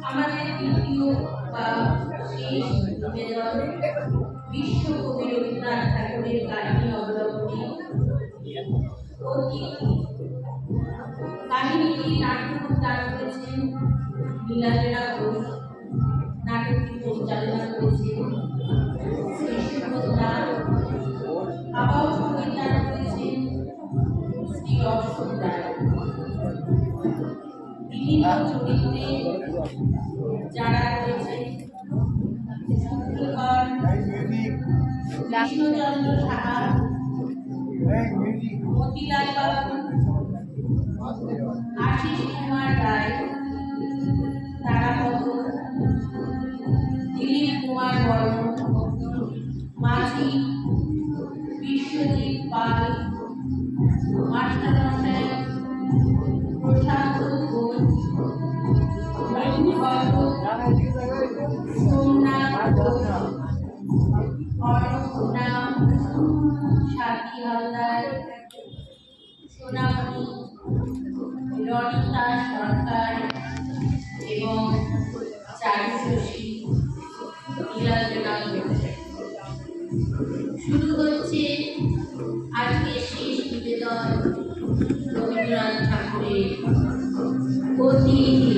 আমাদের দ্বিতীয় বা শেষ নিবেদন বিশ্বকবি রবীন্দ্রনাথ ঠাকুরের কাহিনী অবলম্বনে কাহিনীটি নাট্যদান করেছেন নীলাঞ্জনা ঘোষ, নাটকটি পরিচালনা করেছেন শ্রীসুব্রতা, আবাহ সঙ্গীতান করেছেন শ্রী অশোক রায়। বিভিন্ন চরিত্রে যারা রয়েছেন কৃষ্ণচন্দ্র সাহা, মতিলাল বাবু, আশিস কুমার রায়, তারাপদ, দিলীপ কুমার বর্মন, মাঝি বিশ্বজিৎ পাল, মাস্টারমশাই প্রশান্ত ঘোষ, সোমনাথ ঘোষ, অর্ণপূর্ণা, সাথী হালদার, সোনামণি, রনিতা সরকার এবং চারুশশী, নীলাঞ্জনা ঘোষ। শুরু হচ্ছে আজকে শেষ নিবেদন রবীন্দ্রনাথ ঠাকুরের প্রতিনিধি।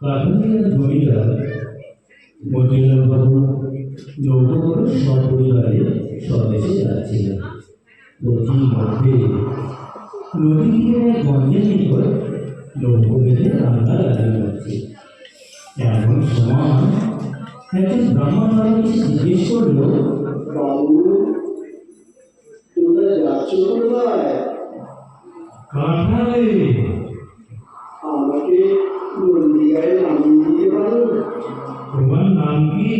প্রাথমিক জমিদার মতিলাল বাবু নৌকো করে সপরিবারে স্বদেশে যাচ্ছিলেন। পথির মধ্যে নদী দিয়ে গঞ্জের নিকট নৌকো বেঁধে রান্না লাগিয়ে হচ্ছে। এমন সময় একজন ব্রাহ্মণ বাড়ি জিজ্ঞেস করল, বাবু, তোমরা যাচ্ছ কোথায়? কাঁঠালে। আমাকে নন্দীগায় নামিয়ে দিতে পারো? তোমার নাম কি?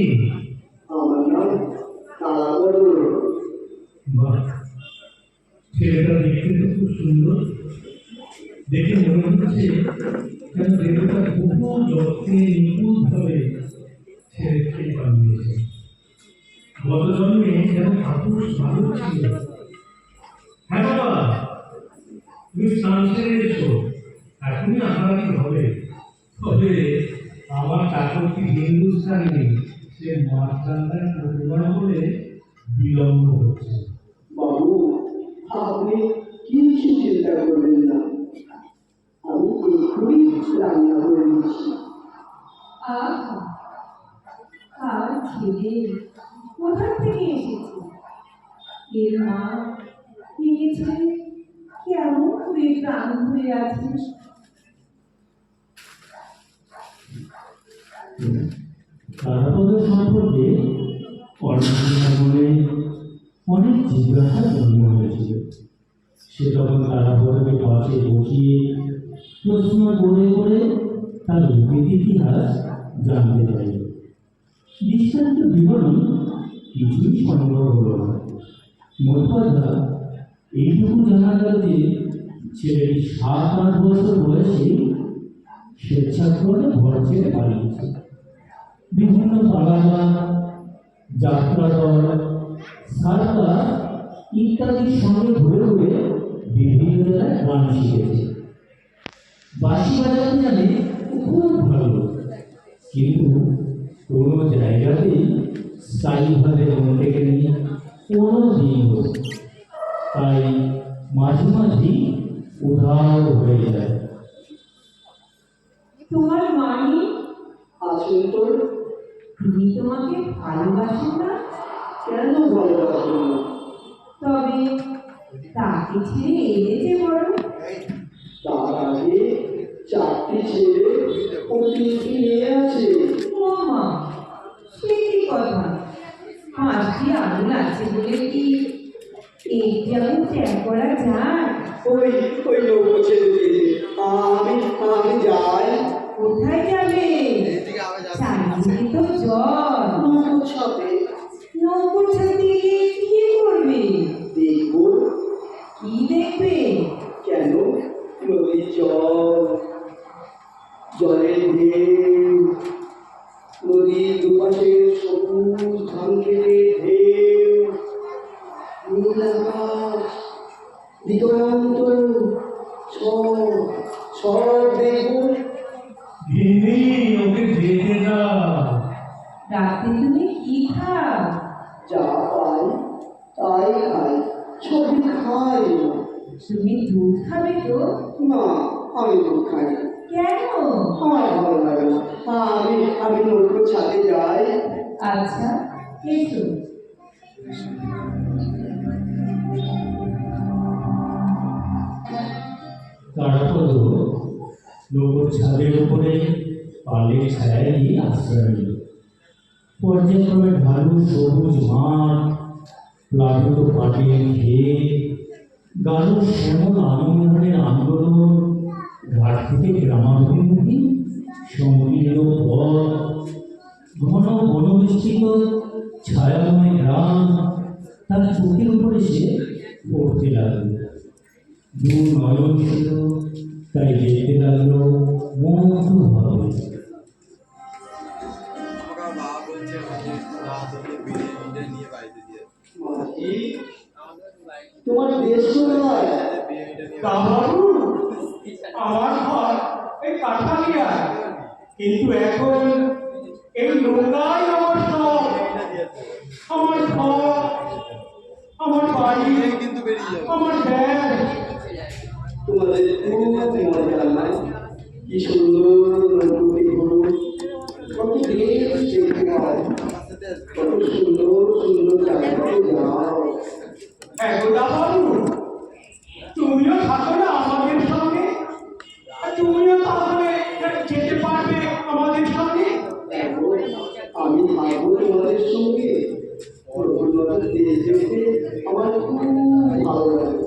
আমার নাম তারাপদ। বাহ, ছেলেটা দেখতে তো খুব সুন্দর। দেখে মনে হচ্ছে যেন দেবতা বহু যত্নে নিখুঁতভাবে ছেলেকে বানিয়েছে। গত জন্মে যেন ঠাকুর ভালো ছিল। হ্যাঁ বাবা, তুমি স্নান সেরে এসো, এখনই আহারাদি হবে। তবে আমার চাকরটি হিন্দুস্তানি, সে মাছ রান্নায় পরিবার বলে বিলম্ব হচ্ছে। বাবু, আপনি কিছু চিন্তা করবেন না, আমি এক্ষুনি রান্না করে দিচ্ছি। আর ছেলে কোথা থেকে এসেছে? এর মা এনেছে, কেমন করে প্রাণ ধরে আছে। তারাপদের সম্পর্কে অর্ণপূর্ণা মনে অনেক জিজ্ঞাসা জন্ম হয়েছিল। সে তখন তারাপদকে পাশে বসিয়ে প্রশ্ন করে করে তার অতীত ইতিহাস জানতে চাইল। বিস্তারিত বিবরণ কিছুই সম্ভব হল না। মোট কথা এইটুকু জানা গেল যে ছেলেটি 7-8 বছর বয়সে স্বেচ্ছাক্রমে ঘর ছেড়ে পালিয়েছে। বিভিন্ন পালাগান, যাত্রা দল, সার্কাস ইত্যাদির সঙ্গে ঘুরে ঘুরে বিভিন্ন জায়গায় গান শিখেছে। বাঁশি বাজাতে জানে খুব ভালো, কিন্তু কোনো জায়গাতেই স্থায়ীভাবে মন থেকে নিয়ে কোনো দিন, তাই মাঝে মাঝেই উধাও হয়ে যায়। তোমার মানি আসুন তো। তিনি তোমাকে ভালোবাসেন না? কেন ভালোবাসবেন না? তবে তাকে ছেড়ে এলে যে বড়। তার আগে 4টি ছেলে ও 3টি মেয়ে আছে। ও মা, সে কি কথা? 5টি আঙুল আছে বলে কি একটি আঙুল ত্যাগ করা যায়? ওই ওই নৌকো ছেড়ে দিয়েছে, আমি যাই। কোথায় যাবে? চারিদিকে তো জল। নৌকো ছাপে নৌকোর ছাদে গিয়ে কি করবে? দেখবো। কি দেখবে? কেন? নদীর জলের ঢেউ, নদীর দুপাশে সবুজ ধান খেতের ঢেউ, নীল আকাশ, দিগন্ত, সব দেখবো। গিন্নি, ওকে যেতে দাও। রাতে তুমি কি খাও? যা পাই তাই খাই, সবই খাই। তুমি দুধ খাবে তো? না, আমি দুধ খাই না। কেন? আমার ভালো লাগে না। আমি নৌকো ছাদে যাই। আচ্ছা, এসো। তারপর নৌকোর ছাদের উপরে পালের ছায়ায় গিয়ে আশ্রয় নিল। পর্যায়ক্রমে ঢালু সবুজ মাঠ, প্লাবিত পাটের ক্ষেত, গাঢ় শ্যামল আনন্দের আন্দোলন, ঘাট থেকে গ্রামাভিমুখী সংকীর্ণ পথ, ঘন বনবেষ্টিত ছায়াময় গ্রাম তার চোখের উপরে সে পড়তে লাগলো। দু নয়ন ছিল, তাই দেখতে লাগলো মুগ্ধভাবে। মাঝি, তোমার দেশ কোথায়? বাবু, আমার ঘর এই কাঠালিয়া, কিন্তু এখন এই নৌকাই আমার সব। আমার ঘর, আমার বাড়ি, আমার ব্যাগ। তোমাদের খুব মজা না? কি সুন্দর নৌকোটি হলো, কত দেশ দেখতে পাও, কত সুন্দর সুন্দর জায়গায় যাও। একদা বাবু, তুমিও থাকো না আমাদের সঙ্গে, আর তুমিও তাহলে যেতে পারবে আমাদের সঙ্গে। দেখো, আমি থাকবো তোমাদের সঙ্গে। নতুন নতুন দেশ দেখতে আমার খুব ভালো লাগে।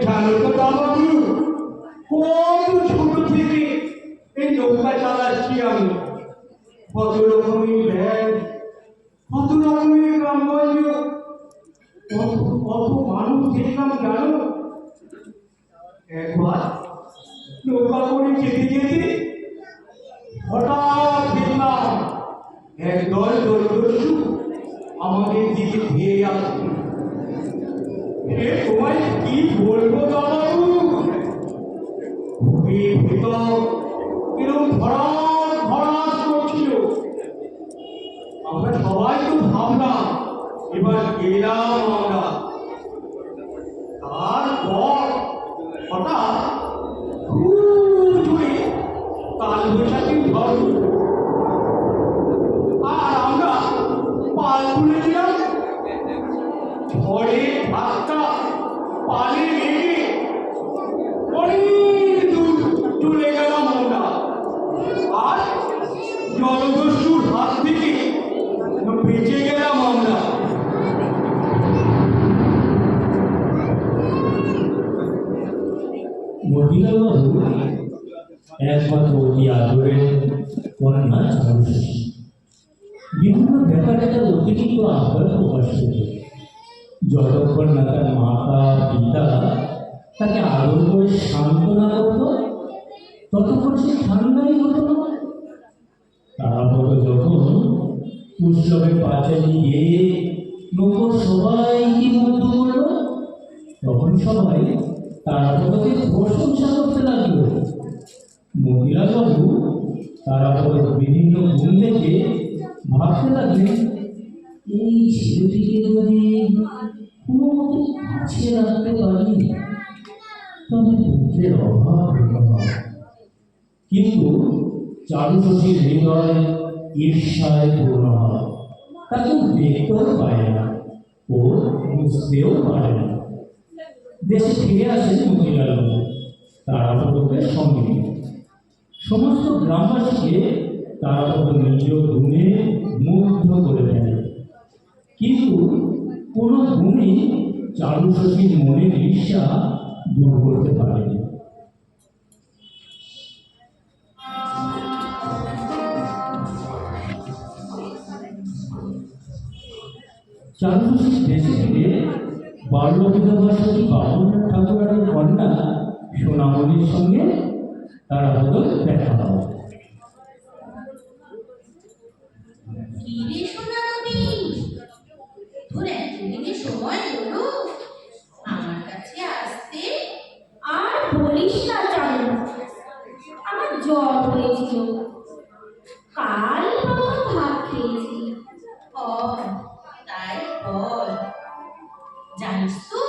জানো তো বাবু, কত ছোট থেকে এই নৌকা চালাচ্ছি আমি। কত রকমের ব্যাগ, কত রকমের গ্রামগঞ্জ, কত মানুষ দেখলাম জানো। একবার নৌকা করে যেতে যেতে হঠাৎ দেখলাম একদল দলদস্যু আমাদের দিকে ধেয়ে আসছে। তোমায় কি বলবো বাবু, বুকের ভেতর এরকম ধরাস ধরাস করছিল। আমরা সবাই তো ভাবলাম এবার গেলাম আমরা। তারপর হঠাৎ খুব জোরে কালবৈশাখী ঝড় উঠল। আর আমরা পাল তুলেছিলাম। ঝড়ের ধাক্কা পালে লেগে অনেক দূর চলে গেলাম আমরা। আর জলদস্যুর হাত থেকে বেঁচে গেলাম আমরা। মতিলালবাবু একমাত্র অতি আদরের কন্যা চারুশী বিভিন্ন ব্যাপারে তার অতিরিক্ত আগ্রহ প্রকাশ করত। যতক্ষণ না তার মাতা পিতা তাকে আদর করে সান্ত্বনা করত, ততক্ষণ সে ঠান্ডাই হতো না। তারপর যখন উৎসবের পাঁচালি গিয়ে নৌকো সবাইকে মুগ্ধ করল, তখন সবাই তারাপদকে প্রশংসা করতে লাগলো। মতিলালবাবু তারাপদের বিভিন্ন গুণ দেখে ভাবতে লাগলেন, এই ছেলেটিকে যদি কোনো মতে কাছে রাখতে পারি তবে পুত্রের অভাব হতো না। কিন্তু চারুশশীর হৃদয় ঈর্ষায় পূর্ণ হয়। তাকে দেখতেও পায় না, ও বুঝতেও পারে না। দেশে ফিরে আসেন মতিলালবাবু তারাপদকে সঙ্গে নিয়ে। সমস্ত গ্রামবাসীকে তারাপদ নিজ গুণে মুগ্ধ করে দেন। কিন্তু কোনো গুণই চারুশশীর মনের ঈর্ষা দূর করতে পারেনি। চারুশশী দেশে ফিরে বাল্যবিধবাসী বাবুনাথ ঠাকুরের কন্যা সোনামণির সঙ্গে তার আদর দেখা হয়। কি রে সোনামণি, তোর এতদিনে সময় হলো আমার কাছে আসতে? আর বলিস না চালু, আমার জ্বর হয়েছিল, কাল প্রথম ভাত খেয়েছি। ও তাই বল। জানিস তো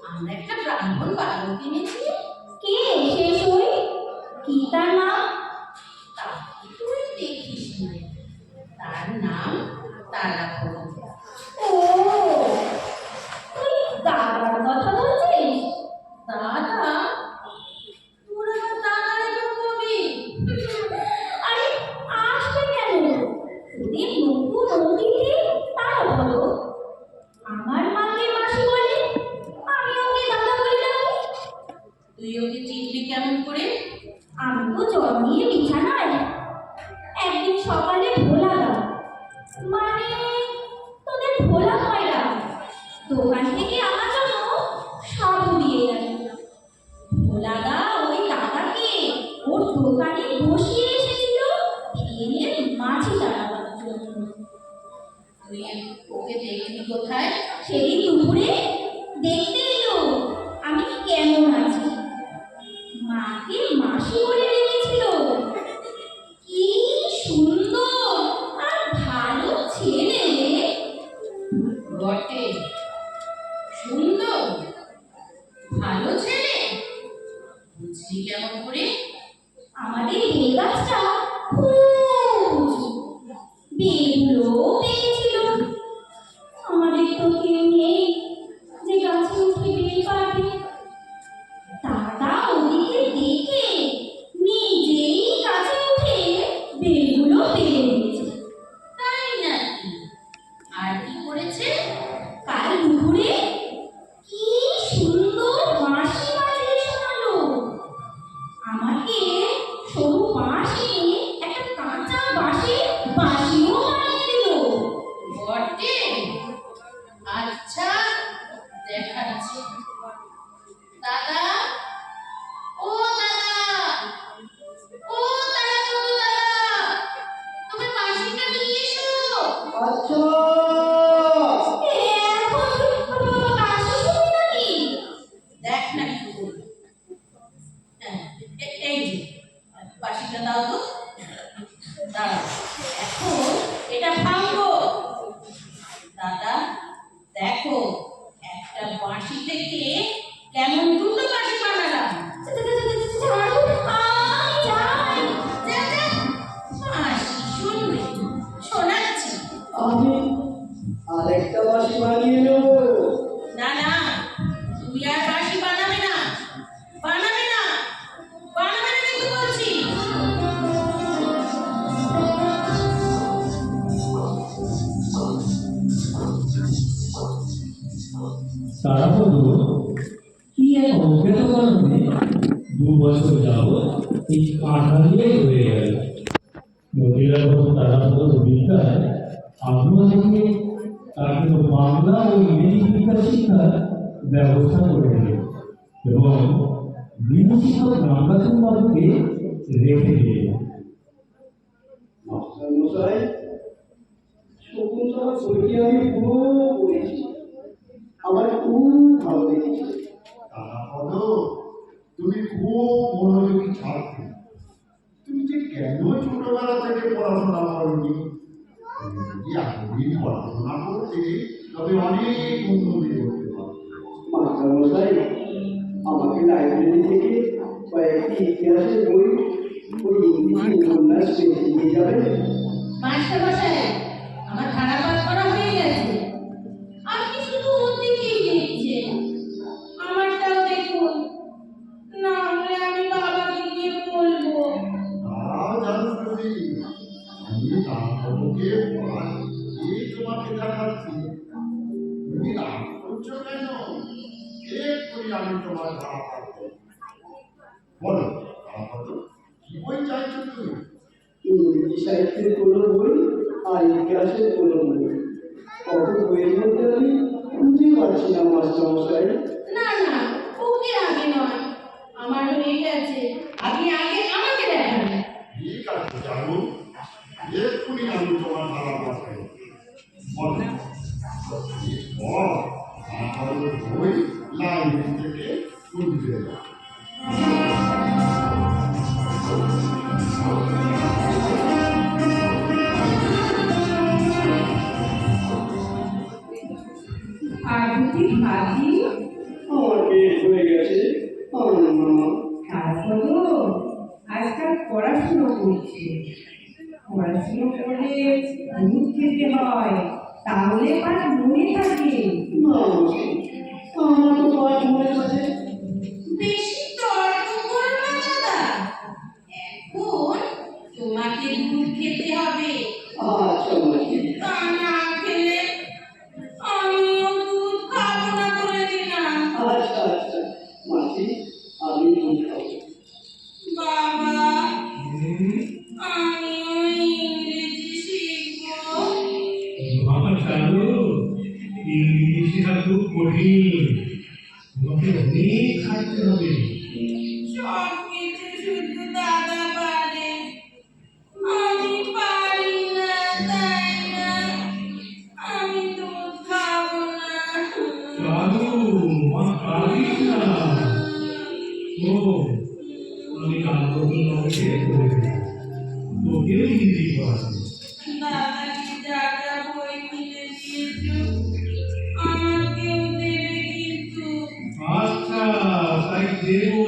আমরা একটা ব্রাহ্মণ বালক কিনেছি। কে শেষ হই? কি তার নাম? তা কি তুই দেখিস নি? তার নাম তারাপদ। ও, তুই দাদার কথা বলছিস? দাদা? তোর আবার দাদা এলো কবে? আরে আসবে কেন? ওদের নতুন অতিথি, তার বলো। আমার মাকে মাসি বলে, আমি ওকে দাদা বলে ডাকি। তুই ওকে চিনলি কেমন করে? আমি তো জন্মিয়ে বিছানায়। একদিন সকালে ভোলা দাও, মানে তোদের ভোলা ময়রা দোকান থেকে আমার জন্য সাবু দিয়ে গেল। ভোলা দা ওই দাদাকে ওর দোকানে বসিয়ে এসেছিল ট্রেনের মাঝি দাঁড়াবার জন্য। তুই ওকে দেখলি কোথায়? সেদিন দুপুরে দেখতে এলো আমি কেমন আছি। মাকে মাসি বলে রেখেছিল। কি সুন্দর আর ভালো ছেলে রে। বটে, সুন্দর ভালো ছেলে। বুঝলি কেমন করে? আমাদের বেল গাছটা খুব উঁচু, বেলগুলো পেকেছিল। আমাদের তো কেউ নেই যে গাছে উঠে বেল পারবে। দাদা ওদিকে দেখে নিজেই গাছে উঠে বেলগুলো পেরে দিয়েছে। তাই নাকি? আর কি করেছে? কাল দুপুরে কি সুন্দর বাঁশি বাজিয়ে শোনালো। আমাকে সরু বাঁশ নিয়ে একটা কাঁচা বাঁশিও বানিয়ে দিল। বটে, আচ্ছা দেখাচ্ছি। দাদা, ও দাদা, ও তারাপদ দাদা, তুমি বাঁশিটা নিয়ে এসো। আচ্ছা এখন বাঁশি শুনি নাকি? দেখ না কি করি। হ্যাঁ, এই যে বাঁশিটা দাও তো। দাঁড়াও, এখন এটা ভাঙবো। দাদা দেখো, একটা বাঁশি থেকে কেমন দুটো বাঁশি বানালাম। ছাড়ো, আমি যাই। যা যা, বাঁশি শুনবে, শোনাচ্ছি। আমি আরেকটা বাঁশি বানিয়ে নেব। না না, তুমি আর বাঁশি বানাবে না, বানাবে না, বানাবে না কিন্তু বলছি। তারাপদ কি এক অজ্ঞাত কারণে 2 বছর যাবৎ এই কাঁঠালিয়াই হয়ে গেল। মতিলাল তারাপদ বিদ্যায় আগ্রহ থেকে তার জন্য বাংলা ও ইংরেজি বিদ্যা শিক্ষার ব্যবস্থা করে দিলেন এবং গৃহশিক্ষক রামদাসন বাবুকে রেখে দিলেন। মাস্টার মশাই, শকুন্তলা বইটি আমি পুরো পড়েছি, আমার খুব ভালো লেগেছে। তারাপদ, তুমি খুব মনোযোগী ছাত্র। তুমি যে কেন ছোটবেলা থেকে পড়াশোনা করনি? তুমি যদি এতদিন পড়াশোনা করতে তবে অনেক উন্নতি করতে পারবে। মাস্টার মশাই, আমাকে লাইব্রেরি থেকে কয়েকটি ইতিহাসের বই ওই ইংরেজি উপন্যাস পেতে দিয়ে যাবেন। মাস্টার মশাই, আমার খারাপ কাজ করা হয়ে গেছে। আপনি শুধু ওর দিকেই দেখছেন, আমারটাও দেখুন, না হলে আমি বাবাকে গিয়ে বলবো। তাও জানো যদি আমি তারাপদকে পড়াই, এই তোমাকে দেখাচ্ছি। তখনই আমি তোমার ধারা পাবো। বলো আপাতত কি বই চাইছো তুমি? ইংরেজি সাহিত্যের কোনো বই আর ইতিহাসের কোনো বই। কত বইয়ের মধ্যে আমি খুঁজে পাচ্ছি না মাস্টারমশাই। না না, ওকে আগে নয়, আমার হয়ে গেছে। আগে আগে আমাকে দেখান। ঠিক আছে জানো, এক্ষুনি আমি তোমার ধারা পাবো। বলো এরপর আপাতত বই লাইব্রেরি থেকে খুঁজতে যাও। আর দুটি ভাজি আমার পেট হয়ে গেছে। তারপরেও আজকাল পড়াশুনো করছে। পড়াশুনো করলে দুধ খেতে হয়, তাহলে পাঠ মনে থাকে। না আমার তো পাঠ মনে আছে। বেশি তর্ক করো না দাদা। এখন তোমাকে দুধ খেতে হবে। আচ্ছা মাসি। তা না খেলে আমিও দুধ খাবো না বলে দিলাম। আচ্ছা আচ্ছা মাসি, আমি দুধ খাবো। বাবা, আমিও ইংরেজি শিখবো। বাবা চালু, ইংরেজি শেখা খুব কঠিন, তোমাকে অনেক খাটতে হবে। সব কিছু শুধু দাদা পারে, আমি পারি না, তাই না? আমি দুধ খাবো না। চালু, মা কাঁদিস না। ও, আমি কান্দন নদীকে বলে দিলাম, তোকেও ইংরেজি পড়াবো। দাদাকে যা যা বই কিনে দিয়েছো আমাকেও দেবে কিন্তু। আচ্ছা, তাই দেবো,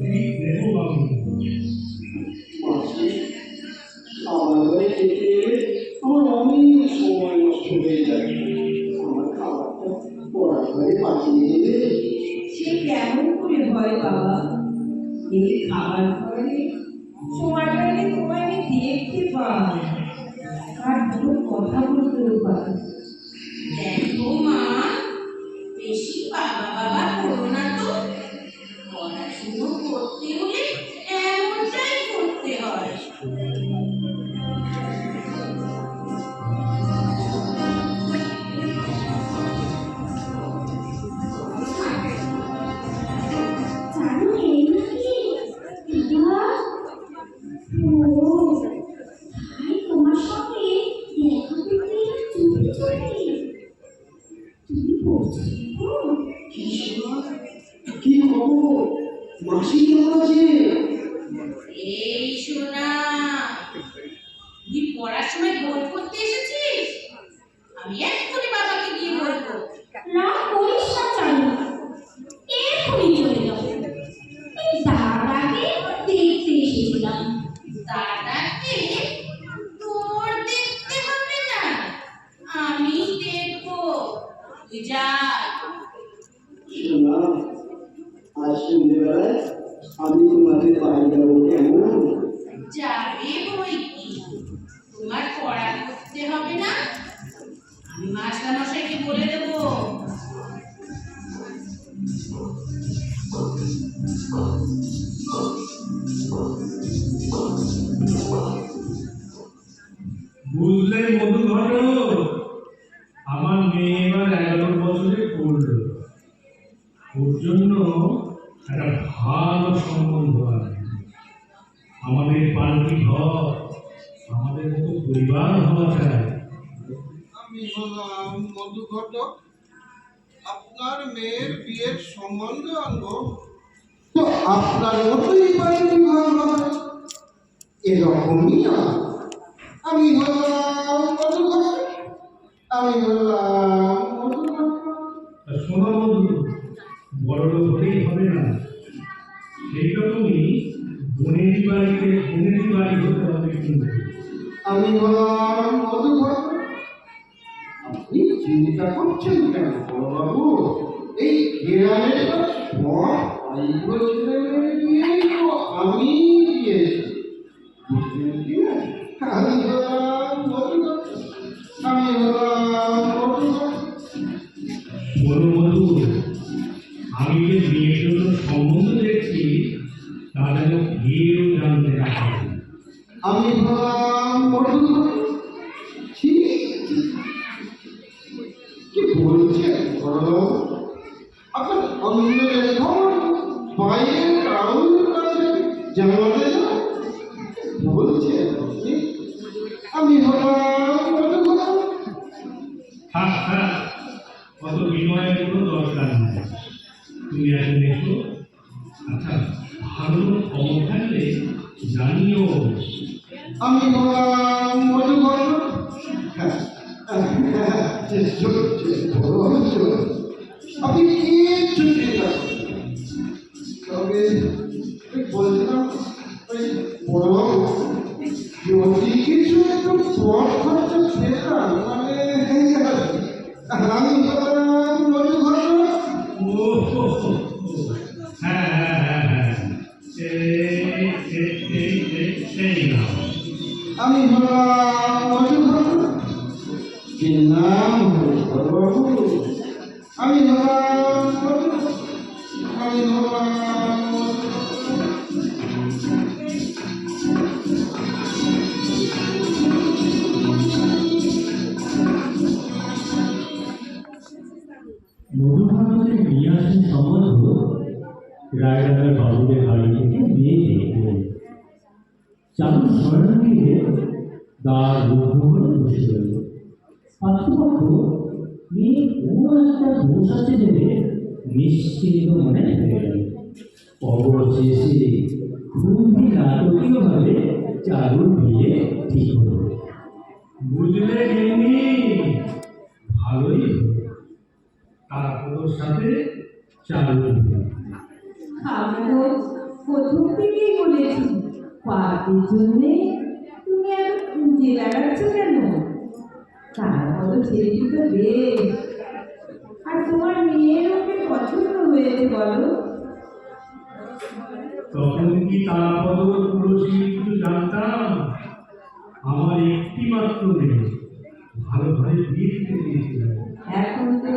ঠিক দেবো বাবু। মাসি, আমার ঘরে খেতে এলে আমার অনেক সময় নষ্ট হয়ে যায়। আমার খাবারটা পড়ার ঘরে পাঠিয়ে দেবে। সে কেমন করে হয় বাবা? এই খাবার পরে সময় পেলে তোমায় আমি দেখতে পাই, আর দুটো কথা বলতেও পাই। দেখো মা, বেশি বাবা বাবা করো না তো। পড়াশুনো করতে হলে এমনটাই করতে হয়। জানো এই নাকি দিদা? ও ভাই তোমার সঙ্গে দেখা করতে চুপি চুপি। তুমি পড়ছো তো? কি শোনা? কি খবর? মাসি কেমন আছে? এই শোনা, তুই পড়ার সময় বই পড়তে এসেছিস? আমি এক্ষুনি বাবাকে গিয়ে বলবো। রাগ করিস না চালু, এক্ষুনি চলে যাও। এই দাদাকে দেখতে এসেছিলাম। দাদাকে তোর দেখতে হবে না, আমি দেখবো। তুই যা। শোনা, আজ সন্ধ্যেবেলায় আমি তোমাদের বাড়ি যাবো, কেমন? যাবে বই কি, তোমার পড়া করতে হবে না? আমি মাস্টারমশাইকে বলে দেবো। বুঝলে মধু ঘটক, আমার মেয়ে এবার 11 বছরে পড়লো। ওর জন্য একটা ভালো সম্বন্ধ আছে। আমাদের পাল্টি ঘর, আমাদের মতো পরিবার হওয়া চাই। আমি হলাম মধু ঘটক, আপনার মেয়ের বিয়ের সম্বন্ধ আনবো। তো আপনার মতোই বাড়িটি ঘর হবে, এরকমই আমি হলাম মধু ঘটক, আমি হলাম মধু ঘটক। তা শোনো বন্ধু, বড় লোক হলেই হবে না, সেই রকমই বোনেরই বাড়িতে বোনেরই বাড়ি হতে হবে কিন্তু। আমি হলাম মধু ঘটক। আপনি চিন্তা করছেন কেন বড়বাবু? এই গ্রামের সব আইগুলো ছেলে মেয়ে তো আমি দিয়েছি, বুঝলেন কি না? আমি হলাম মধু ঘটক, আমি হলাম মধু ঘটক। বড় বন্ধু, আমি যে কি বলছেন বড়বাবু? আপনার অন্যের খবর বাইরের কারোর কাছে জানাতে না বলছেন আপনি? আমি হলাম মধুকর। থাক থাক, অত বিনয়ের কোনো দরকার নেই। তুমি এখন এসো। আচ্ছা, ভালো খবর থাকলে জানিও। আমি হলাম মধুকর। হ্যাঁ, আপনি কিচ্ছু চিন্তা করবেন না। তবে বলছিলাম ওই বড়বাবু, যদি কিছু একটু পথ খরচা পেতাম, মানে আমি হলাম মধুকর। ও হো হো হো। হ্যাঁ হ্যাঁ হ্যাঁ হ্যাঁ, এই নাও। আমি হলাম মধুকর। কি নাম বড়বাবু? আমি হলাম মধুকর। আমি হলাম মধুভারতের নিয়ে আসেন সম্বন্ধ রায়রাজার বাবুদের বাড়ি থেকে মেয়ে দেখলেন। চালু শরণ দিয়ে দ্বার রুদ্ধ করে বসে রইল। পাত্রপক্ষ মেয়ে কোনো একটা দোষ আছে ভেবে নিশ্চিন্ত মনে হয়ে গেল। অবশেষে খুবই নাটকীয়ভাবে চালুর বিয়ে ঠিক হলো। বুঝলে গিন্নি, ভালোই হলো। তারপর সাথে চালু দিলাম। আমি তো প্রথম থেকেই বলেছি, পার্টির জন্যে তুমি এত খুঁজে বেড়াচ্ছ কেন? তারপর ছেলেটি তো বেশ, আর তোমার মেয়ের ওকে পছন্দ হয়েছে বলো? তখন কি তারাপদ তুলসী কিছু জানতাম? আমার একটি মাত্র মেয়ে, ভালো ভাবে বিয়ে দিতে দিয়েছিলাম। এখন তো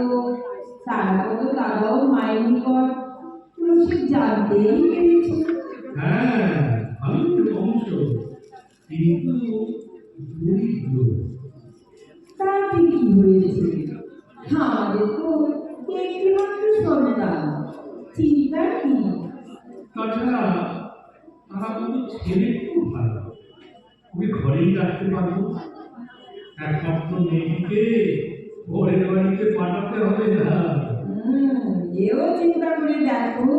তারপর দাদাও মায়ের নিকট তুলসী জানতেই পেরেছে। হ্যাঁ, আমি বংশ, কিন্তু দরিদ্র। তাতে কি হয়েছে? আমাদের তো একটি মাত্র সন্তান, চিন্তার কি? তাছাড়া তারাপদ ছেলে খুব ভালো, ওকে ঘরেই রাখতে পারবো। একমাত্র মেয়েটিকে ঘরের বাড়িতে পাঠাতে হবে না। এও চিন্তা করে দেখো,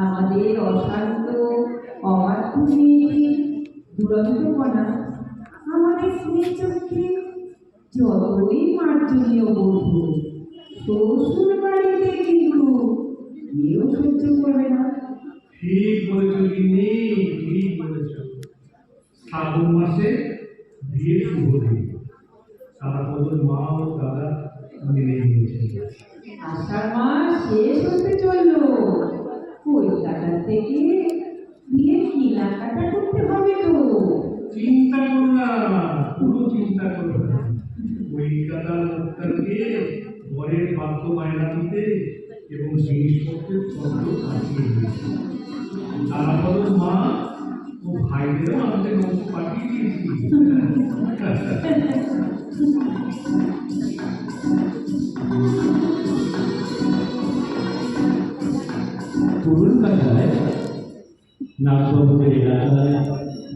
আমাদের অশান্ত অবাধ্য মেয়েটির দুরন্তপনা আমাদের স্ত্রীর চোখে যতই মার্জনীয় বোধ হোক, শ্বশুর বাড়িতে কিন্তু এও সহ্য করবে না। ঠিক বলেছ গিন্নি, ঠিক বলেছ। শ্রাবণ মাসে বিয়ে শুভ দিন। তারাপদর মা ও দাদা মেনে নিয়েছে। আষাঢ় মাস শেষ হতে চললো, কলকাতা থেকে বিয়ের কেনাকাটা করতে হবে তো। চিন্তা করো না, কোনো চিন্তা করো না। ওই দাদার লোকটাকে ঘরের বাদ্য বায়না দিতে এবং জিনিসপত্রের খরচ পাঠিয়ে দিয়েছে। তারাপদর মা ও ভাইদেরও আমাদের অংশ পাঠিয়ে দিয়েছি। কলকাতায় নাগবাবুদের এলাকায়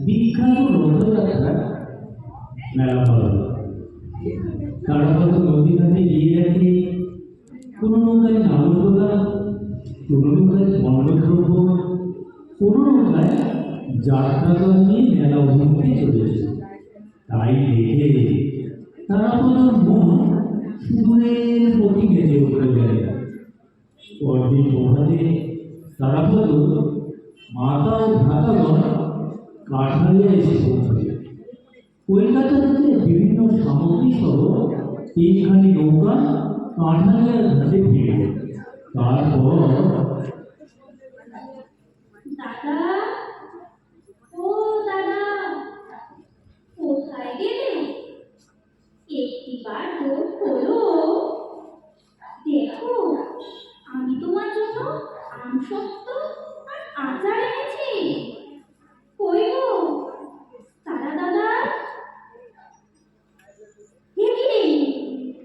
বিখ্যাত রথযাত্রা মেলা হল। তারাপদ নদী ঘাটে গিয়ে দেখে কোনো নৌকায় নাগরদোলা, কোনো নৌকায় স্বর্ণদ্রব্য, কোনো নৌকায় যাত্রাদল নিয়ে মেলা অভিমুখে চলেছে। তাই দেখে তারাপদর মন সুদূরের প্রতি গেঁজে উঠে গেল। পরদিন প্রভাতে তারাপদ মাতা ও ভ্রাতাগণ কাঠালিয়া এসে পৌঁছাবে। কলকাতা থেকে বিভিন্ন সামগ্রী সহ 3খানি নৌকা কাঠালিয়ার ঘাটে ফিরল। তারপর দাদা, ও দাদা, কোথায় গেলে? একটিবার দোর খোলো। দেখো, আমি তোমার জন্য আমসত্ত্ব আর আচার এনেছি। কই গো তারা দাদা? এ কি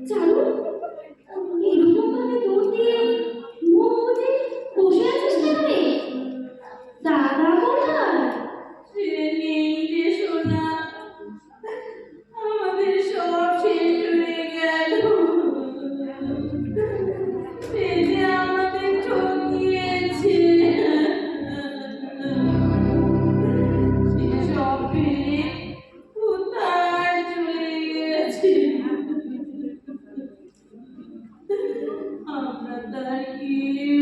চালু? ডাক্তার কেউ